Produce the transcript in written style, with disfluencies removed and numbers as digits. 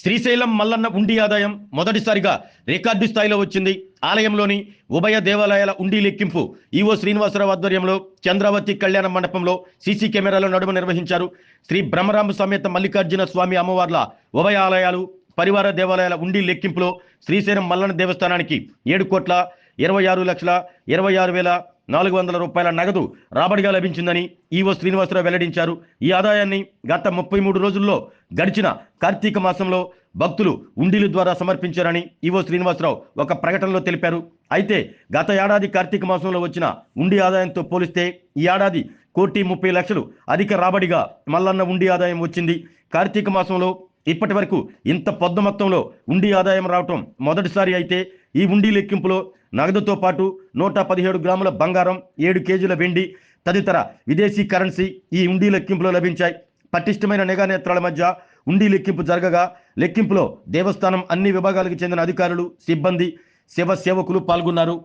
శ్రీశైలం మల్లన్న ఉండి ఆదాయం మొదటిసారిగా రికార్డు స్థాయిలో వచ్చింది. ఆలయంలోని ఉభయ దేవాలయాల ఉండి లెక్కింపు ఈవో శ్రీనివాసరావు ఆధ్వర్యంలో చంద్రావతి కళ్యాణ మండపంలో సీసీ కెమెరాల నడుమ నిర్వహించారు. శ్రీ బ్రహ్మరాంబ సమేత మల్లికార్జున స్వామి అమ్మవార్ల ఉభయ ఆలయాలు పరివార దేవాలయాల ఉండి లెక్కింపులో శ్రీశైలం మల్లన్న దేవస్థానానికి 7,26,26,400 రూపాయల నగదు రాబడిగా లభించిందని ఈవో శ్రీనివాసరావు వెల్లడించారు. ఈ ఆదాయాన్ని గత 33 రోజుల్లో గడిచిన కార్తీక మాసంలో భక్తులు ఉండీల ద్వారా సమర్పించారని ఈవో శ్రీనివాసరావు ఒక ప్రకటనలో తెలిపారు. అయితే గత ఏడాది కార్తీక మాసంలో వచ్చిన ఉండి ఆదాయంతో పోలిస్తే ఈ ఏడాది 1,30,00,000 అధిక రాబడిగా మల్లన్న ఉండి ఆదాయం వచ్చింది. కార్తీక మాసంలో ఇప్పటి వరకు ఇంత పెద్ద మొత్తంలో ఉండి ఆదాయం రావటం మొదటిసారి. అయితే ఈ ఉండి లెక్కింపులో నగదుతో పాటు 117 గ్రాముల బంగారం, 7 కేజీల వెండి తదితర విదేశీ కరెన్సీ ఈ ఉండి లెక్కింపులో లభించాయి. పటిష్టమైన నిఘా నేత్రాల మధ్య ఉండి లెక్కింపు జరగగా లెక్కింపులో దేవస్థానం అన్ని విభాగాలకు చెందిన అధికారులు, సిబ్బంది, శివ సేవకులు పాల్గొన్నారు.